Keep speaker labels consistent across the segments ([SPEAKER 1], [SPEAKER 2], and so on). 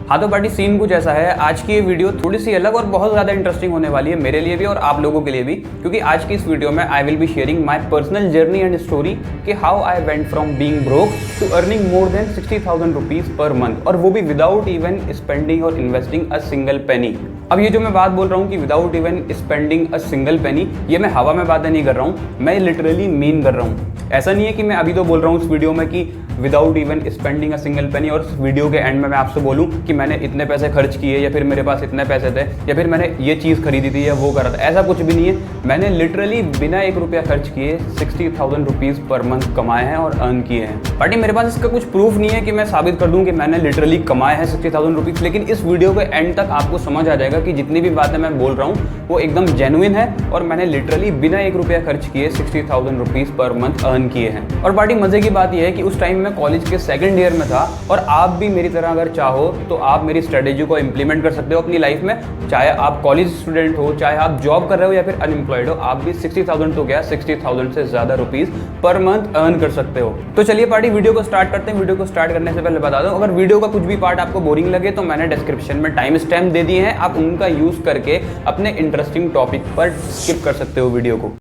[SPEAKER 1] हाँ तो party scene कुछ ऐसा है। आज की ये वीडियो थोड़ी सी अलग और बहुत ज़्यादा इंटरेस्टिंग होने वाली है मेरे लिए भी और आप लोगों के लिए भी, क्योंकि आज की इस वीडियो में I will be sharing my personal journey and story कि how I went from being broke to earning more than 60,000 rupees per month, और वो भी विदाउट इवन स्पेंडिंग और इन्वेस्टिंग अ सिंगल पेनी। अब ये जो मैं बात बोल रहा हूँ कि without even spending a single penny, ये मैं हवा में बातें नहीं कर रहा हूँ, मैं लिटरली मीन कर रहा हूँ। ऐसा नहीं है कि मैं अभी तो बोल रहा हूँ इस वीडियो में कि without even spending a single पेनी और वीडियो के एंड में मैं आपसे बोलूँ कि मैंने इतने पैसे खर्च किए या फिर मेरे पास इतने पैसे थे या फिर मैंने ये चीज़ खरीदी थी या वो करा था। ऐसा कुछ भी नहीं है। मैंने लिटरली बिना 1 रुपया खर्च किए 60,000 रुपीज़ पर मंथ कमाए हैं और अर्न किए हैं। बट मेरे पास इसका कुछ प्रूफ नहीं है कि मैं साबित कर दूं कि मैंने लिटरली कमाए हैं 60,000 रुपीज़, लेकिन इस वीडियो के एंड तक आपको समझ आ जाएगा कि जितनी भी बातें मैं बोल रहा हूँ वो एकदम जेन्युइन है और मैंने लिटरली बिना 1 रुपया खर्च किए 60,000 रुपीज़ पर मंथ अर्न किए हैं। और बड़ी मजे की बात यह है कि उस टाइम मैं कॉलेज के सेकंड ईयर में था और आप भी मेरी तरह अगर चाहो तो आप मेरी स्ट्रेटेजी को इंप्लीमेंट कर सकते हो अपनी लाइफ में। चाहे आप कॉलेज स्टूडेंट हो, चाहे आप जॉब कर रहे हो या फिर अनएम्प्लॉयड हो, आप भी 60,000 तो क्या 60,000 से ज़्यादा रुपीज़ पर मंथ अर्न कर सकते हो। तो चलिए पार्टी वीडियो को स्टार्ट करते हैं। वीडियो को स्टार्ट करने से पहले बता दो, अगर वीडियो का कुछ भी पार्ट आपको बोरिंग लगे तो मैंने डिस्क्रिप्शन में टाइम स्टैम्प दे दिए हैं, आप उनका यूज़ करके अपने इंटरेस्टिंग टॉपिक पर स्किप कर सकते हो वीडियो को।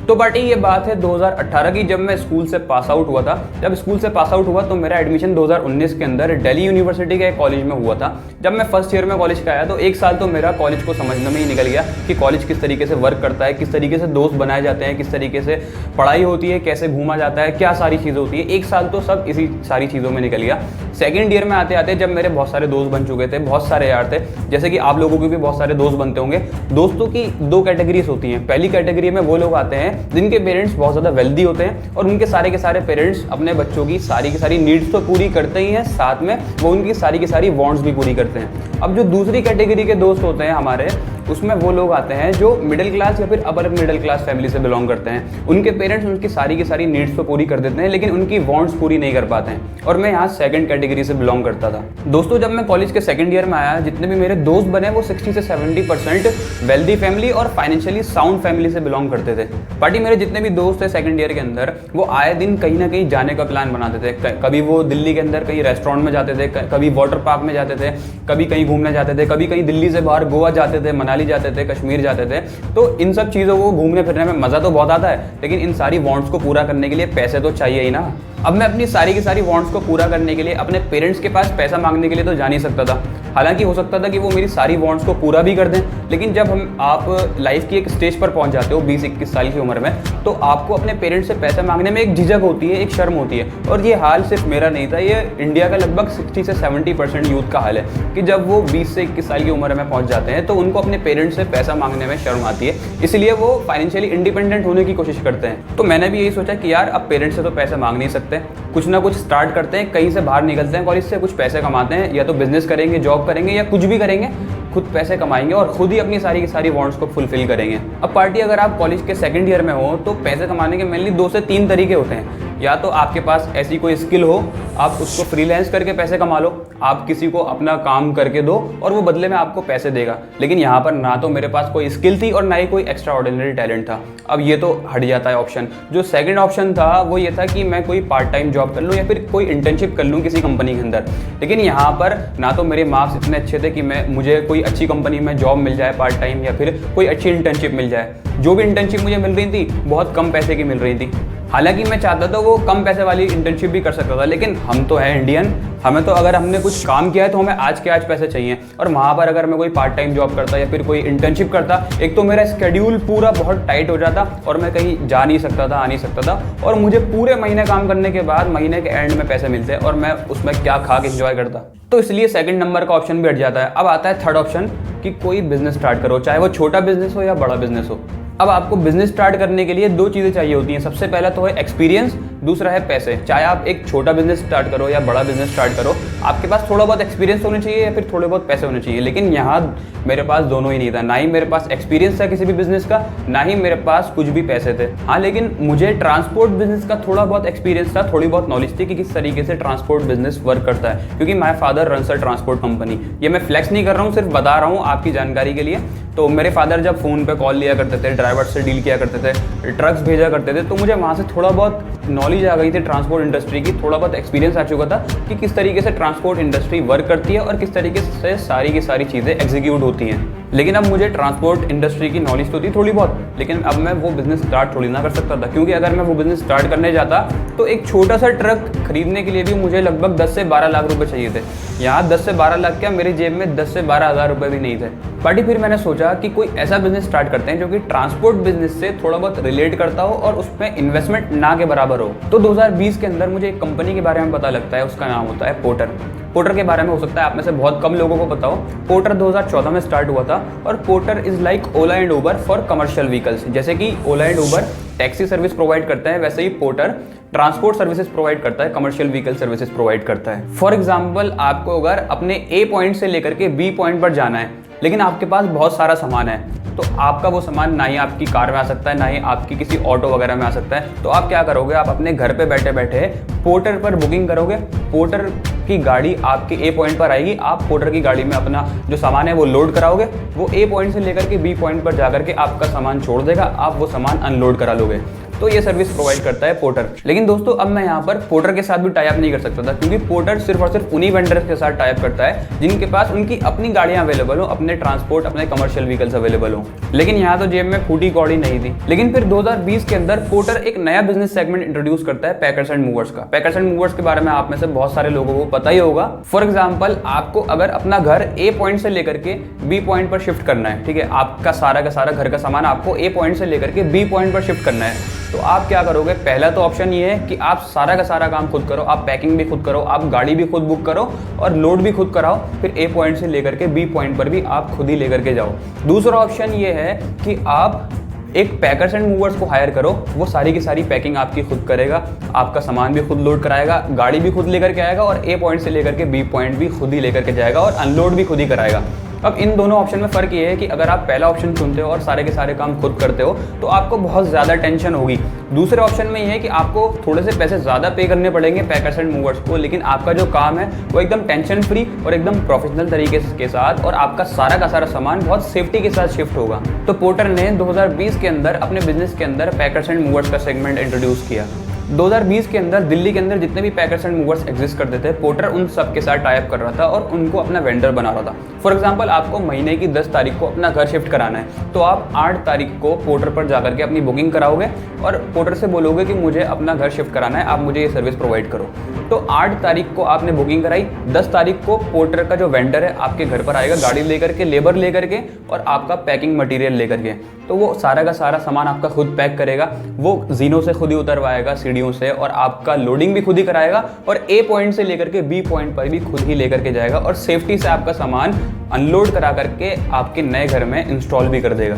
[SPEAKER 1] तो पार्टी ये बात है 2018 की, जब मैं स्कूल से पास आउट हुआ था। जब स्कूल से पास आउट हुआ तो मेरा एडमिशन 2019 के अंदर दिल्ली यूनिवर्सिटी के कॉलेज में हुआ था। जब मैं फर्स्ट ईयर में कॉलेज का आया तो 1 साल तो मेरा कॉलेज को समझने में ही निकल गया कि कॉलेज किस तरीके से वर्क करता है, किस तरीके से दोस्त बनाए जाते हैं, किस तरीके से पढ़ाई होती है, कैसे घूमा जाता है, क्या सारी चीज़ें होती है। 1 साल तो सब इसी सारी चीज़ों में निकल गया। सेकेंड ईयर में आते आते जब मेरे बहुत सारे दोस्त बन चुके थे, बहुत सारे यार थे, जैसे कि आप लोगों के भी बहुत सारे दोस्त बनते होंगे। दोस्तों की 2 कैटेगरीज होती हैं। पहली कैटेगरी में वो लोग आते हैं जिनके पेरेंट्स बहुत ज़्यादा वेल्दी होते हैं और उनके सारे के सारे पेरेंट्स अपने बच्चों की सारी नीड्स तो पूरी करते ही हैं, साथ में वो उनकी सारी की सारी वांट्स भी पूरी करते हैं। अब जो दूसरी कैटेगरी के दोस्त होते हैं हमारे, उसमें वो लोग आते हैं जो मिडिल क्लास या फिर अपर मिडिल क्लास फैमिली से बिलोंग करते हैं। उनके पेरेंट्स उनकी सारी की सारी नीड्स तो पूरी कर देते हैं लेकिन उनकी वांट्स पूरी नहीं कर पाते हैं, और मैं यहाँ सेकंड कैटेगरी से बिलोंग करता था। दोस्तों जब मैं कॉलेज के सेकंड ईयर में आया, जितने भी मेरे दोस्त बने वो 60 से 70% वेल्दी फैमिली और फाइनेंशियली साउंड फैमिली से बिलोंग करते थे। पार्टी मेरे जितने भी दोस्त थे सेकंड ईयर के अंदर, वो आए दिन कहीं ना कहीं जाने का प्लान बनाते थे। कभी वो दिल्ली के अंदर कहीं रेस्टोरेंट में जाते थे, कभी वाटर पार्क में जाते थे, कभी कहीं घूमने जाते थे, कभी कहीं दिल्ली से बाहर गोवा जाते थे, मनाली जाते थे, कश्मीर जाते थे। तो इन सब चीज़ों को घूमने फिरने में मज़ा तो बहुत आता है, लेकिन इन सारी वांट्स को पूरा करने के लिए पैसे तो चाहिए ही ना। अब मैं अपनी सारी की सारी वांट्स को पूरा करने के लिए अपने पेरेंट्स के पास पैसा मांगने के लिए तो जा नहीं सकता था। हालांकि हो सकता था कि वो मेरी सारी वांट्स को पूरा भी कर दें, लेकिन जब आप लाइफ की एक स्टेज पर पहुंच जाते हो 20-21 साल की उम्र में, तो आपको अपने पेरेंट्स से पैसे मांगने में एक झिझक होती है, एक शर्म होती है। और ये हाल सिर्फ मेरा नहीं था, ये इंडिया का लगभग 60 से 70% यूथ का हाल है कि जब वो 20 से 21 साल की उम्र में पहुंच जाते हैं तो उनको अपने पेरेंट्स से पैसा मांगने में शर्म आती है, इसलिए वो फाइनेंशियली इंडिपेंडेंट होने की कोशिश करते हैं। तो मैंने भी यही सोचा कि यार अब पेरेंट्स से तो पैसे मांग नहीं सकते, कुछ ना कुछ स्टार्ट करते हैं, कहीं से बाहर निकलते हैं कॉलेज से, कुछ पैसे कमाते हैं, या तो बिजनेस करेंगे, जॉब करेंगे या कुछ भी करेंगे, खुद पैसे कमाएंगे और खुद ही अपनी सारी की सारी वांट्स को फुलफिल करेंगे। अब पार्टी अगर आप कॉलेज के सेकंड ईयर में हो तो पैसे कमाने के मेनली 2 से 3 तरीके होते हैं। या तो आपके पास ऐसी कोई स्किल हो, आप उसको फ्रीलांस करके पैसे कमा लो, आप किसी को अपना काम करके दो और वो बदले में आपको पैसे देगा। लेकिन यहाँ पर ना तो मेरे पास कोई स्किल थी और ना ही कोई एक्स्ट्रा ऑर्डिनरी टैलेंट था। अब ये तो हट जाता है ऑप्शन। जो सेकंड ऑप्शन था वो ये था कि मैं कोई पार्ट टाइम जॉब कर लूँ या फिर कोई इंटर्नशिप कर लूँ किसी कंपनी के अंदर। लेकिन यहाँ पर ना तो मेरे मार्क्स इतने अच्छे थे कि मुझे कोई अच्छी कंपनी में जॉब मिल जाए पार्ट टाइम या फिर कोई अच्छी इंटर्नशिप मिल जाए। जो भी इंटर्नशिप मुझे मिल रही थी बहुत कम पैसे की मिल रही थी। हालांकि मैं चाहता था वो कम पैसे वाली इंटर्नशिप भी कर सकता था, लेकिन हम तो हैं इंडियन, हमें तो अगर हमने कुछ काम किया है तो हमें आज के आज पैसे चाहिए। और वहाँ पर अगर मैं कोई पार्ट टाइम जॉब करता या फिर कोई इंटर्नशिप करता, एक तो मेरा स्केड्यूल पूरा बहुत टाइट हो जाता और मैं कहीं जा नहीं सकता था, आ नहीं सकता था, और मुझे पूरे महीने काम करने के बाद महीने के एंड में पैसे मिलते और मैं उसमें क्या खा के इंजॉय करता। तो इसलिए सेकंड नंबर का ऑप्शन भी हट जाता है। अब आता है थर्ड ऑप्शन कि कोई बिजनेस स्टार्ट करो, चाहे वो छोटा बिजनेस हो या बड़ा बिजनेस हो। अब आपको बिजनेस स्टार्ट करने के लिए 2 चीज़ें चाहिए होती हैं। सबसे पहला तो है एक्सपीरियंस, दूसरा है पैसे। चाहे आप एक छोटा बिजनेस स्टार्ट करो या बड़ा बिजनेस स्टार्ट करो, आपके पास थोड़ा बहुत एक्सपीरियंस होना चाहिए या फिर थोड़े बहुत पैसे होने चाहिए। लेकिन यहाँ मेरे पास दोनों ही नहीं था, ना ही मेरे पास एक्सपीरियंस था किसी भी बिजनेस का, ना ही मेरे पास कुछ भी पैसे थे। हाँ, लेकिन मुझे ट्रांसपोर्ट बिजनेस का थोड़ा बहुत एक्सपीरियंस था, थोड़ी बहुत नॉलेज थी कि किस तरीके से ट्रांसपोर्ट बिजनेस वर्क करता है, क्योंकि my father runs a transport company. ये मैं फ्लेक्स नहीं कर रहा हूँ, सिर्फ बता रहा हूँ आपकी जानकारी के लिए। तो मेरे फादर जब फ़ोन पे कॉल लिया करते थे, ड्राइवर से डील किया करते थे, ट्रक्स भेजा करते थे, तो मुझे वहाँ से थोड़ा बहुत नॉलेज नॉलेज आ गई थी ट्रांसपोर्ट इंडस्ट्री की, थोड़ा बहुत एक्सपीरियंस आ चुका था कि किस तरीके से ट्रांसपोर्ट इंडस्ट्री वर्क करती है और किस तरीके से सारी की सारी चीज़ें एग्जीक्यूट होती हैं। लेकिन अब मुझे ट्रांसपोर्ट इंडस्ट्री की नॉलेज तो थी थोड़ी बहुत, लेकिन अब मैं वो बिज़नेस स्टार्ट थोड़ी ना कर सकता था, क्योंकि अगर मैं वो बिज़नेस स्टार्ट करने जाता तो एक छोटा सा ट्रक खरीदने के लिए भी मुझे लगभग 10 से 12 लाख रुपए चाहिए थे। यहाँ 10 से 12 लाख क्या, मेरी जेब में 10 से 12 हज़ार रुपये भी नहीं थे। पार्टी फिर मैंने सोचा कि कोई ऐसा बिजनेस स्टार्ट करते हैं जो कि ट्रांसपोर्ट बिजनेस से थोड़ा बहुत रिलेट करता हो और उसमें इन्वेस्टमेंट ना के बराबर हो। तो 2020 के अंदर मुझे एक कंपनी के बारे में पता लगता है, उसका नाम होता है पोर्टर। पोर्टर के बारे में हो सकता है आप में से बहुत कम लोगों को पता हो। पोर्टर 2014 में स्टार्ट हुआ था और Porter is like Ola and Uber for commercial vehicles. जैसे कि Ola and Uber taxi service provide करते हैं, वैसे ही पोर्टर ट्रांसपोर्ट सर्विसेज प्रोवाइड करता है, कमर्शियल व्हीकल सर्विसेज प्रोवाइड करता है। फॉर एग्जाम्पल, आपको अगर अपने ए पॉइंट से लेकर के बी पॉइंट पर जाना है, लेकिन आपके पास बहुत सारा सामान है, तो आपका वो सामान ना ही आपकी कार में आ सकता है, ना ही आपकी किसी ऑटो वगैरह में आ सकता है। तो आप क्या करोगे, आप अपने घर पे बैठे बैठे पोर्टर पर बुकिंग करोगे, पोर्टर की गाड़ी आपके ए पॉइंट पर आएगी, आप पोर्टर की गाड़ी में अपना जो सामान है वो लोड कराओगे, वो ए पॉइंट से लेकर के बी पॉइंट पर जाकर के आपका सामान छोड़ देगा, आप वो सामान अनलोड करा लोगे। तो ये सर्विस प्रोवाइड करता है पोर्टर। लेकिन दोस्तों, अब मैं यहाँ पर पोर्टर के साथ भी टाई अप नहीं कर सकता था, क्योंकि पोर्टर सिर्फ और सिर्फ उन्हीं वेंडर्स के साथ टाई अप करता है जिनके पास उनकी अपनी गाड़ियां अवेलेबल हो, अपने ट्रांसपोर्ट, अपने कमर्शियल व्हीकल्स अवेलेबल हो। लेकिन यहाँ तो जेब में फूटी कौड़ी नहीं थी। लेकिन फिर 2020 के अंदर पोर्टर एक नया बिजनेस सेगमेंट इंट्रोड्यूस करता है, पैकर्स एंड मूवर्स का। पैकर्स एंड मूवर्स के बारे में आप में से बहुत सारे लोगों को पता ही होगा। फॉर एग्जाम्पल, आपको अगर अपना घर ए पॉइंट से लेकर के बी पॉइंट पर शिफ्ट करना है, ठीक है, आपका सारा का सारा घर का सामान आपको ए पॉइंट से लेकर के बी पॉइंट पर शिफ्ट करना है, तो आप क्या करोगे? पहला तो ऑप्शन ये है कि आप सारा का सारा काम खुद करो, आप पैकिंग भी खुद करो, आप गाड़ी भी खुद बुक करो और लोड भी खुद कराओ, फिर ए पॉइंट से लेकर के बी पॉइंट पर भी आप खुद ही लेकर के जाओ। दूसरा ऑप्शन ये है कि आप एक पैकर्स एंड मूवर्स को हायर करो, वो सारी की सारी पैकिंग आपकी खुद करेगा, आपका सामान भी खुद लोड कराएगा, गाड़ी भी खुद लेकर के आएगा और ए पॉइंट से लेकर के बी पॉइंट भी खुद ही लेकर के जाएगा और अनलोड भी खुद ही कराएगा। अब इन दोनों ऑप्शन में फ़र्क ये है कि अगर आप पहला ऑप्शन चुनते हो और सारे के सारे काम खुद करते हो तो आपको बहुत ज़्यादा टेंशन होगी। दूसरे ऑप्शन में ये है कि आपको थोड़े से पैसे ज़्यादा पे करने पड़ेंगे पैकर्स एंड मूवर्स को, लेकिन आपका जो काम है वो एकदम टेंशन फ्री और एकदम प्रोफेशनल तरीके के साथ, और आपका सारा का सारा सामान बहुत सेफ्टी के साथ शिफ्ट होगा। तो पोर्टर ने 2020 के अंदर अपने बिजनेस के अंदर पैकर्स एंड मूवर्स का सेगमेंट इंट्रोड्यूस किया। 2020 के अंदर दिल्ली के अंदर जितने भी पैकर्स एंड मूवर्स एग्जिस्ट करते थे, पोर्टर उन सब के साथ टाई अप कर रहा था और उनको अपना वेंडर बना रहा था। फॉर एग्जांपल, आपको महीने की 10 तारीख को अपना घर शिफ्ट कराना है, तो आप 8 तारीख को पोर्टर पर जाकर के अपनी बुकिंग कराओगे और पोर्टर से बोलोगे कि मुझे अपना घर शिफ्ट कराना है, आप मुझे ये सर्विस प्रोवाइड करो। तो 8 तारीख को आपने बुकिंग कराई, 10 तारीख को पोर्टर का जो वेंडर है आपके घर पर आएगा गाड़ी लेकर के, लेबर लेकर के और आपका पैकिंग मटेरियल लेकर के। तो वो सारा का सारा सामान आपका खुद पैक करेगा, वो जीनों से खुद ही उतरवाएगा, सीढ़ियों से, और आपका लोडिंग भी खुद ही कराएगा और ए पॉइंट से लेकर के बी पॉइंट पर भी खुद ही लेकर के जाएगा और सेफ्टी से आपका सामान अनलोड करा करके आपके नए घर में इंस्टॉल भी कर देगा।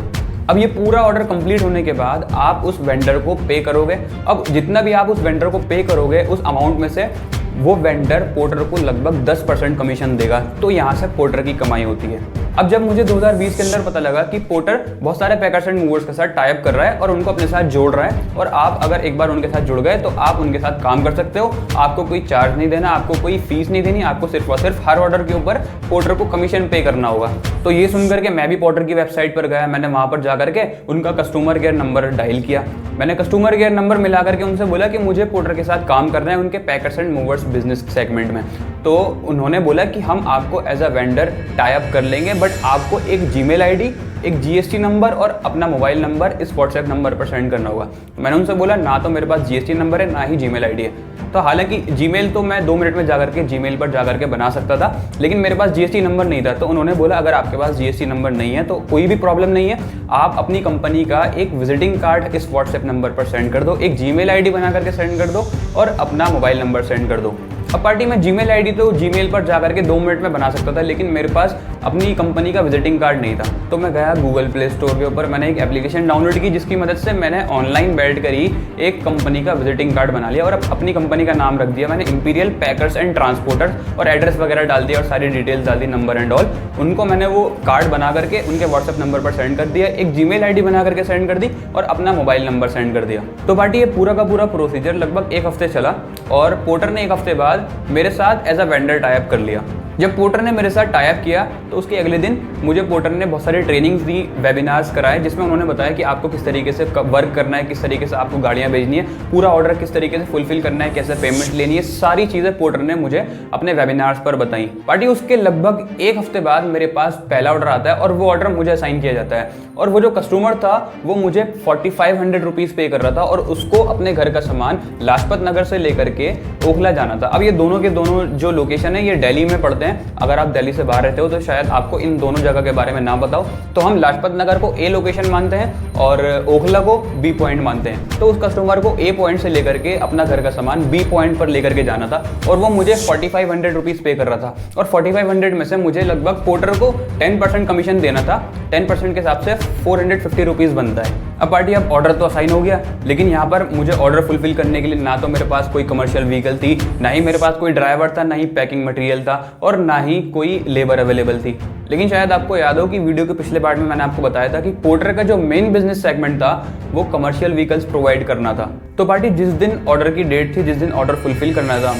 [SPEAKER 1] अब ये पूरा ऑर्डर कंप्लीट होने के बाद आप उस वेंडर को पे करोगे। अब जितना भी आप उस वेंडर को पे करोगे, उस अमाउंट में से वो वेंडर पोर्टर को लगभग 10% कमीशन देगा। तो यहाँ से पोर्टर की कमाई होती है। अब जब मुझे 2020 के अंदर पता लगा कि पोर्टर बहुत सारे पैकर्स एंड मूवर्स के साथ टाई अप कर रहा है और उनको अपने साथ जोड़ रहा है, और आप अगर एक बार उनके साथ जुड़ गए तो आप उनके साथ काम कर सकते हो, आपको कोई चार्ज नहीं देना, आपको कोई फीस नहीं देनी, आपको सिर्फ और सिर्फ हर ऑर्डर के ऊपर पोर्टर को कमीशन पे करना होगा। तो ये सुनकर के मैं भी पोर्टर की वेबसाइट पर गया, मैंने वहाँ पर जाकर के उनका कस्टमर केयर नंबर डायल किया। मैंने कस्टमर केयर नंबर मिला करके उनसे बोला कि मुझे पोर्टर के साथ काम करना है उनके packers and movers business segment में। तो उन्होंने बोला कि हम आपको as a vendor tie up कर लेंगे, बट आपको एक जीमेल आईडी, एक जीएसटी नंबर और अपना मोबाइल नंबर इस व्हाट्सएप नंबर पर सेंड करना होगा। मैंने उनसे बोला ना तो मेरे पास जीएसटी नंबर है, ना ही जीमेल आईडी है। तो हालांकि जीमेल तो मैं 2 मिनट में जाकर के जीमेल पर जाकर के बना सकता था, लेकिन मेरे पास जीएसटी नंबर नहीं था। तो उन्होंने बोला अगर आपके पास जीएसटी नंबर नहीं है तो कोई भी प्रॉब्लम नहीं है, आप अपनी कंपनी का एक विजिटिंग कार्ड इस व्हाट्सएप नंबर पर सेंड कर दो, एक जीमेल आईडी बना करके सेंड कर दो और अपना मोबाइल नंबर सेंड कर दो। अब पार्टी में जीमेल आईडी तो जीमेल पर जाकर के 2 मिनट में बना सकता था, लेकिन मेरे पास अपनी कंपनी का विजिटिंग कार्ड नहीं था। तो मैं गया गूगल प्ले स्टोर के ऊपर, मैंने एक एप्लीकेशन डाउनलोड की जिसकी मदद से मैंने ऑनलाइन बैठ कर ही एक कंपनी का विजिटिंग कार्ड बना लिया और अपनी कंपनी का नाम रख दिया मैंने इंपीरियल पैकर्स एंड ट्रांसपोर्टर्स, और एड्रेस वगैरह डाल दिया और सारी डिटेल्स डाल दी, नंबर एंड ऑल। उनको मैंने वो कार्ड बना करके उनके व्हाट्सएप नंबर पर सेंड कर दिया, एक जीमेल आईडी बना करके सेंड कर दी और अपना मोबाइल नंबर सेंड कर दिया। तो पार्टी ये पूरा का पूरा प्रोसीजर लगभग 1 हफ्ते चला और पोर्टर ने 1 हफ्ते बाद मेरे साथ as a vendor tie up कर लिया। जब पोर्टर ने मेरे साथ टाई अप किया तो उसके अगले दिन मुझे पोर्टर ने बहुत सारी ट्रेनिंग्स दी, वेबिनार्स कराए, जिसमें उन्होंने बताया कि आपको किस तरीके से वर्क करना है, किस तरीके से आपको गाड़ियाँ भेजनी है, पूरा ऑर्डर किस तरीके से फुलफिल करना है, कैसे पेमेंट लेनी है, सारी चीज़ें पोर्टर ने मुझे अपने वेबिनार्स पर बताई। पार्टी उसके लगभग एक हफ्ते बाद मेरे पास पहला ऑर्डर आता है और वो ऑर्डर मुझे असाइन किया जाता है और वो जो कस्टमर था वो मुझे 4500 रुपीज़ पे कर रहा था और उसको अपने घर का सामान लाजपत नगर से लेकर के ओखला जाना था। अब ये दोनों के दोनों जो लोकेशन है ये दिल्ली में पड़ते हैं। अगर आप दिल्ली से बाहर रहते हो तो शायद आपको इन दोनों जगह के बारे में ना बताओ, तो हम लाजपत नगर को ए लोकेशन मानते हैं और ओखला को बी पॉइंट मानते हैं। तो उस कस्टमर को ए पॉइंट से लेकर के अपना घर का सामान बी पॉइंट पर लेकर के जाना था और वो मुझे 4500 रुपीज़ पे कर रहा था और 4500 में से मुझे लगभग पोर्टर को 10% कमीशन देना था। 10% के हिसाब से 450 रुपीज़ बनता है। अब पार्टी अब ऑर्डर तो असाइन हो गया, लेकिन यहाँ पर मुझे ऑर्डर फुलफिल करने के लिए ना तो मेरे पास कोई कमर्शियल व्हीकल थी, ना ही मेरे पास कोई ड्राइवर था, ना ही पैकिंग मटेरियल था और ना ही कोई लेबर अवेलेबल थी। लेकिन शायद आपको याद हो कि वीडियो के पिछले पार्ट में मैंने आपको बताया था कि पोर्टर का जो मेन बिजनेस सेगमेंट था वो कमर्शियल व्हीकल्स प्रोवाइड करना था। तो पार्टी जिस दिन ऑर्डर की डेट थी, जिस दिन ऑर्डर फुलफिल करना था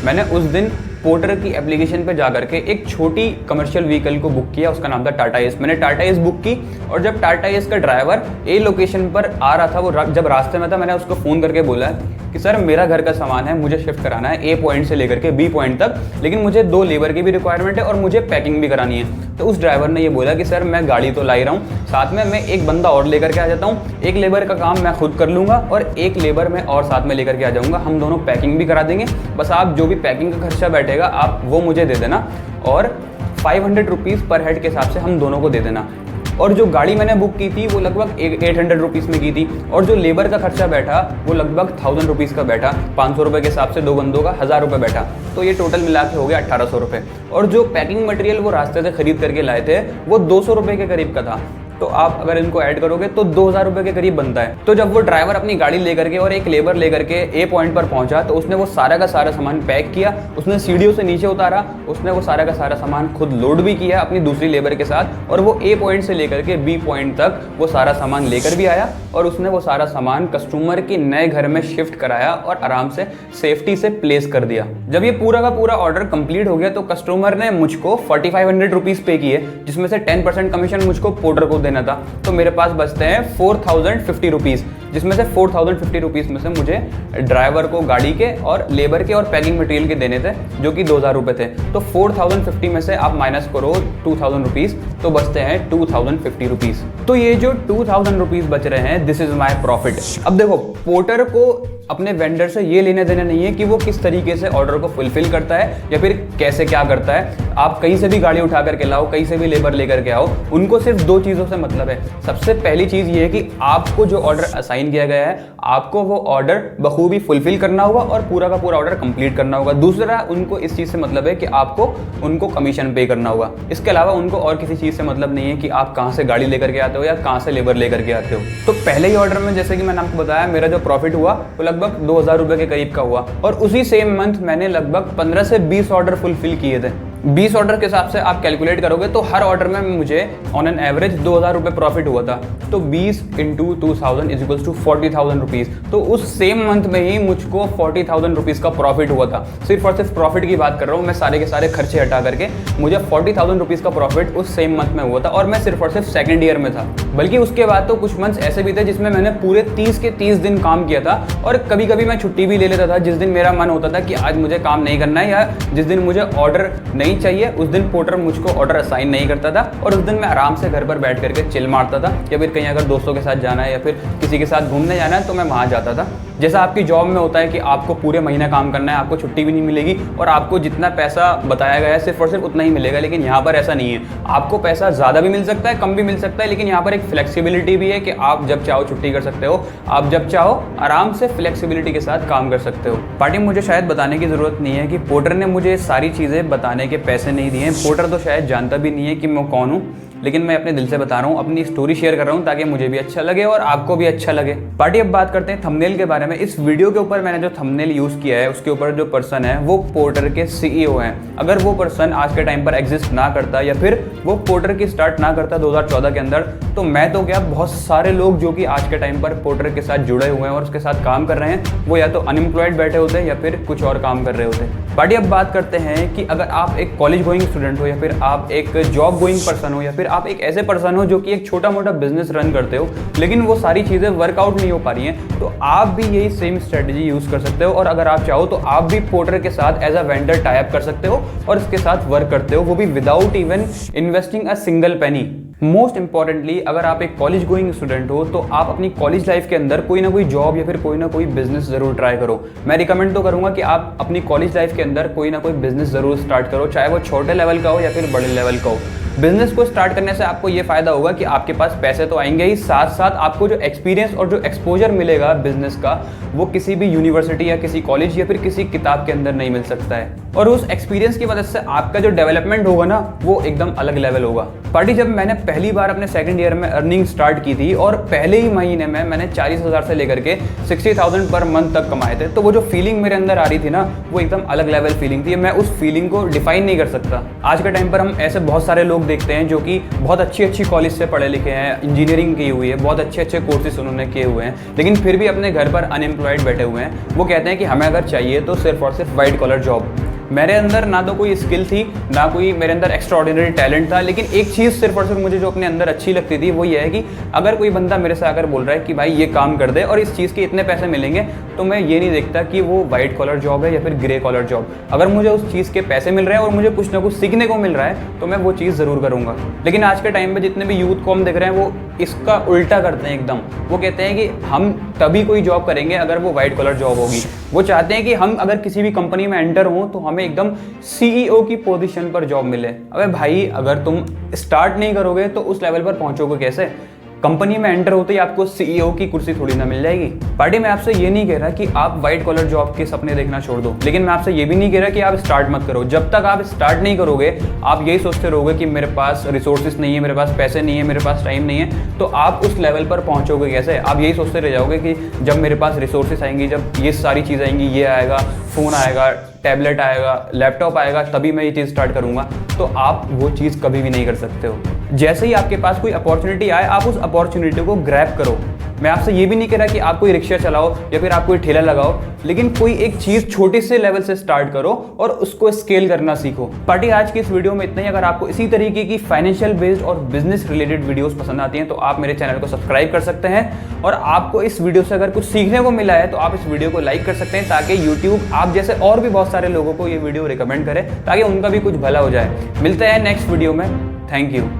[SPEAKER 1] मैंने उस दिन पोर्टर की एप्लीकेशन पे जाकर के एक छोटी कमर्शियल व्हीकल को बुक किया। उसका नाम था टाटा एस। मैंने टाटा एस बुक की और जब टाटा एस का ड्राइवर ए लोकेशन पर आ रहा था, वो जब रास्ते में था, मैंने उसको फ़ोन करके बोला कि सर मेरा घर का सामान है, मुझे शिफ्ट कराना है ए पॉइंट से लेकर के बी पॉइंट तक, लेकिन मुझे 2 लेबर की भी रिक्वायरमेंट है और मुझे पैकिंग भी करानी है। तो उस ड्राइवर ने ये बोला कि सर मैं गाड़ी तो ला ही रहा हूँ, साथ में मैं एक बंदा और लेकर के आ जाता हूँ, एक लेबर का काम मैं खुद कर लूँगा और एक लेबर मैं और साथ में लेकर के आ जाऊँगा, हम दोनों पैकिंग भी करा देंगे, बस आप जो भी पैकिंग का खर्चा बैठेगा आप वो मुझे दे देना और 500 रुपीज़ पर हेड के हिसाब से हम दोनों को दे देना। और जो गाड़ी मैंने बुक की थी वो लगभग 800 रुपीज़ में की थी और जो लेबर का खर्चा बैठा वो लगभग 1000 रुपीज़ का बैठा। 500 रुपये के हिसाब से 2 बंदों का 1000 रुपये बैठा, तो ये टोटल मिला के हो गया 1800 रुपये। और जो पैकिंग मटेरियल वो रास्ते से खरीद करके लाए थे वो 200 रुपये के करीब का था। तो आप अगर इनको ऐड करोगे तो 2000 रुपये के करीब बनता है। तो जब वो ड्राइवर अपनी गाड़ी लेकर के और एक लेबर लेकर के ए पॉइंट पर पहुंचा तो उसने वो सारा का सारा सामान पैक किया, उसने सीढ़ियों से नीचे उतारा, उसने वो सारा का सारा सामान खुद लोड भी किया अपनी दूसरी लेबर के साथ और वो ए पॉइंट से लेकर के बी पॉइंट तक वो सारा सामान लेकर भी आया और उसने वो सारा सामान कस्टमर के नए घर में शिफ्ट कराया और आराम से सेफ्टी से प्लेस कर दिया। जब ये पूरा का पूरा ऑर्डर कंप्लीट हो गया तो कस्टमर ने मुझको 4500 रुपीज़ पे किए, जिसमें से 10% कमीशन मुझको पोर्टर को देना था। तो मेरे पास बचते हैं 4050 रुपीज़, जिसमें से 4050 रुपीज़ में से मुझे ड्राइवर को गाड़ी के और लेबर के और पैकिंग मटेरियल के देने थे जो कि 2000 रुपये थे। तो 4050 में से आप माइनस करो 2000 रुपीज़ तो बचते हैं 2050 रुपीज़। तो ये जो 2000 रुपीज़ बच रहे हैं दिस इज माई प्रॉफिट। अब देखो पोर्टर को अपने वेंडर से ये लेने देने नहीं है कि वो किस तरीके से ऑर्डर को फुलफिल करता है या फिर कैसे क्या करता है। आप कहीं से भी गाड़ी उठा करके लाओ, कहीं से भी लेबर लेकर के आओ, उनको सिर्फ 2 चीज़ों से मतलब है। सबसे पहली चीज़ ये है कि आपको जो ऑर्डर असाइन किया गया है आपको वो ऑर्डर बखूबी फुलफिल करना होगा और पूरा का पूरा ऑर्डर कंप्लीट करना होगा। दूसरा, उनको इस चीज़ से मतलब है कि आपको उनको कमीशन पे करना होगा। इसके अलावा उनको और किसी चीज़ से मतलब नहीं है कि आप कहाँ से गाड़ी लेकर के आते हो या कहाँ से लेबर लेकर के आते हो। तो पहले ही ऑर्डर में जैसे कि मैंने आपको बताया मेरा जो प्रॉफिट हुआ वो लगभग 2000 रुपये के करीब का हुआ और उसी सेम मंथ मैंने लगभग 15 से 20 ऑर्डर फुलफिल किए थे। 20 ऑर्डर के हिसाब से आप कैलकुलेट करोगे तो हर ऑर्डर में मुझे ऑन एन एवरेज 2000 रुपये प्रॉफिट हुआ था। तो 20 × 2000 इज इक्वल्स टू 40,000 रुपीज़। तो उस सेम मंथ में ही मुझको 40,000 रुपीज़ का प्रॉफिट हुआ था। सिर्फ और सिर्फ प्रॉफिट की बात कर रहा हूँ मैं, सारे के सारे खर्चे हटा करके मुझे 40,000 रुपीज़ का प्रॉफिट उस सेम मंथ में हुआ था और मैं सिर्फ और सिर्फ सेकंड ईयर में था। बल्कि उसके बाद तो कुछ मंथ्स ऐसे भी थे जिसमें मैंने पूरे 30 के 30 दिन काम किया था और कभी कभी मैं छुट्टी भी ले लेता था। जिस दिन मेरा मन होता था कि आज मुझे काम नहीं करना है या जिस दिन मुझे ऑर्डर नहीं चाहिए उस दिन पोर्टर मुझको ऑर्डर असाइन नहीं करता था और उस दिन मैं आराम से घर पर बैठ करके चिल मारता था या फिर कहीं अगर दोस्तों के साथ जाना है या फिर किसी के साथ घूमने जाना है तो मैं वहाँ जाता था। जैसा आपकी जॉब में होता है कि आपको पूरे महीना काम करना है, आपको छुट्टी भी नहीं मिलेगी और आपको जितना पैसा बताया गया है सिर्फ और सिर्फ उतना ही मिलेगा। लेकिन यहाँ पर ऐसा नहीं है, आपको पैसा ज़्यादा भी मिल सकता है, कम भी मिल सकता है, लेकिन यहाँ पर एक फ्लेक्सिबिलिटी भी है कि आप जब चाहो छुट्टी कर सकते हो, आप जब चाहो आराम से फ्लेक्सिबिलिटी के साथ काम कर सकते हो। पार्टी मुझे शायद बताने की ज़रूरत नहीं है कि पोर्टर ने मुझे सारी चीज़ें बताने के पैसे नहीं दिए हैं। पोर्टर तो शायद जानता भी नहीं है कि मैं कौन हूँ, लेकिन मैं अपने दिल से बता रहा हूँ, अपनी स्टोरी शेयर कर रहा हूँ ताकि मुझे भी अच्छा लगे और आपको भी अच्छा लगे। पार्टी अब बात करते हैं थंबनेल के बारे में। इस वीडियो के ऊपर मैंने जो थंबनेल यूज़ किया है उसके ऊपर जो पर्सन है वो पोर्टर के CEO हैं। अगर वो पर्सन आज के टाइम पर एग्जिस्ट ना करता या फिर वो पोर्टर की स्टार्ट ना करता 2014 के अंदर, तो मैं तो क्या, बहुत सारे लोग जो कि आज के टाइम पर पोर्टर के साथ जुड़े हुए हैं और उसके साथ काम कर रहे हैं, वो या तो अनएम्प्लॉयड बैठे होते या फिर कुछ और काम कर रहे होते। पार्टी अब बात करते हैं कि अगर आप एक कॉलेज गोइंग स्टूडेंट हो या फिर आप एक जॉब गोइंग पर्सन हो या फिर आप एक ऐसे पर्सन हो जो कि एक छोटा मोटा बिजनेस रन करते हो लेकिन वो सारी चीज़ें वर्कआउट नहीं हो पा रही हैं, तो आप भी यही सेम स्ट्रेटजी यूज़ कर सकते हो। और अगर आप चाहो तो आप भी पोर्टर के साथ as a vendor tie up कर सकते हो और इसके साथ वर्क करते हो, वो भी without even investing a single Penney. Most importantly, अगर आप एक कॉलेज गोइंग स्टूडेंट हो तो आप अपनी कॉलेज लाइफ के अंदर कोई ना कोई जॉब या फिर कोई ना कोई बिजनेस जरूर ट्राई करो। मैं रिकमेंड तो करूंगा कि आप अपनी कॉलेज लाइफ के अंदर कोई ना कोई बिजनेस जरूर स्टार्ट करो, चाहे वो छोटे लेवल का हो या फिर बड़े लेवल का हो। बिजनेस को स्टार्ट करने से आपको ये फायदा होगा कि आपके पास पैसे तो आएंगे ही, साथ साथ आपको जो एक्सपीरियंस और जो एक्सपोजर मिलेगा बिजनेस का, वो किसी भी यूनिवर्सिटी या किसी कॉलेज या फिर किसी किताब के अंदर नहीं मिल सकता है। और उस एक्सपीरियंस की वजह से आपका जो डेवलपमेंट होगा ना, वो एकदम अलग लेवल होगा। पार्टी जब मैंने पहली बार अपने सेकंड ईयर में अर्निंग स्टार्ट की थी और पहले ही महीने में मैंने 40,000 से लेकर के 60,000 पर मंथ तक कमाए थे, तो वो जो फीलिंग मेरे अंदर आ रही थी ना, वो एकदम अलग लेवल फीलिंग थी। मैं उस फीलिंग को डिफाइन नहीं कर सकता। आज के टाइम पर हम ऐसे बहुत सारे लोग देखते हैं जो कि बहुत अच्छी कॉलेज से पढ़े लिखे हैं, इंजीनियरिंग की हुई है, बहुत अच्छे कोर्सेज उन्होंने किए हुए हैं, लेकिन फिर भी अपने घर पर अनएम्प्लॉयड बैठे हुए हैं। वो कहते हैं कि हमें अगर चाहिए तो सिर्फ और सिर्फ वाइट कॉलर जॉब। मेरे अंदर ना तो कोई स्किल थी, ना कोई मेरे अंदर एक्स्ट्रा ऑर्डिनरी टैलेंट था, लेकिन एक चीज़ सिर्फ और सिर्फ मुझे जो अपने अंदर अच्छी लगती थी वो ये है कि अगर कोई बंदा मेरे से आकर बोल रहा है कि भाई ये काम कर दे और इस चीज़ के इतने पैसे मिलेंगे, तो मैं ये नहीं देखता कि वो वाइट कॉलर जॉब है या फिर ग्रे कॉलर जॉब। अगर मुझे उस चीज़ के पैसे मिल रहे हैं और मुझे कुछ ना कुछ सीखने को मिल रहा है तो मैं वो चीज़ ज़रूर करूँगा। लेकिन आज के टाइम में जितने भी यूथ को हम देख रहे हैं वो इसका उल्टा करते हैं एकदम। वो कहते हैं कि हम तभी कोई जॉब करेंगे अगर वो वाइट कॉलर जॉब होगी। वो चाहते हैं कि हम अगर किसी भी कंपनी में एंटर हों तो हमें एकदम CEO की पोजीशन पर जॉब मिले। अबे भाई, अगर तुम स्टार्ट नहीं करोगे तो उस लेवल पर पहुंचोगे कैसे? कंपनी में एंटर होते ही आपको CEO की कुर्सी थोड़ी ना मिल जाएगी। पार्टी में आपसे ये नहीं कह रहा कि आप व्हाइट कॉलर जॉब के सपने देखना छोड़ दो, लेकिन मैं आपसे ये भी नहीं कह रहा कि आप स्टार्ट मत करो। जब तक आप स्टार्ट नहीं करोगे, आप यही सोचते रहोगे कि मेरे पास रिसोर्सेज नहीं है, मेरे पास पैसे नहीं है, मेरे पास टाइम नहीं है, तो आप उस लेवल पर पहुंचोगे कैसे? आप यही सोचते रह जाओगे कि जब मेरे पास रिसोर्सेज आएंगी, जब ये सारी चीज़ आएंगी, ये आएगा, फ़ोन आएगा, टैबलेट आएगा, लैपटॉप आएगा, तभी मैं ये चीज़ स्टार्ट करूँगा। तो आप वो चीज़ कभी भी नहीं कर सकते हो। जैसे ही आपके पास कोई अपॉर्चुनिटी आए, आप उस अपॉर्चुनिटी को ग्रैब करो। मैं आपसे ये भी नहीं कह रहा कि आप कोई रिक्शा चलाओ या फिर आप कोई ठेला लगाओ, लेकिन कोई एक चीज़ छोटे से लेवल से स्टार्ट करो और उसको स्केल करना सीखो। पार्टी आज की इस वीडियो में इतना ही। अगर आपको इसी तरीके की फाइनेंशियल बेस्ड और बिजनेस रिलेटेड वीडियोस पसंद आती हैं तो आप मेरे चैनल को सब्सक्राइब कर सकते हैं। और आपको इस वीडियो से अगर कुछ सीखने को मिला है तो आप इस वीडियो को लाइक कर सकते हैं, ताकि यूट्यूब आप जैसे और भी बहुत सारे लोगों को ये वीडियो रिकमेंड करे, ताकि उनका भी कुछ भला हो जाए। मिलते हैं नेक्स्ट वीडियो में। Thank you.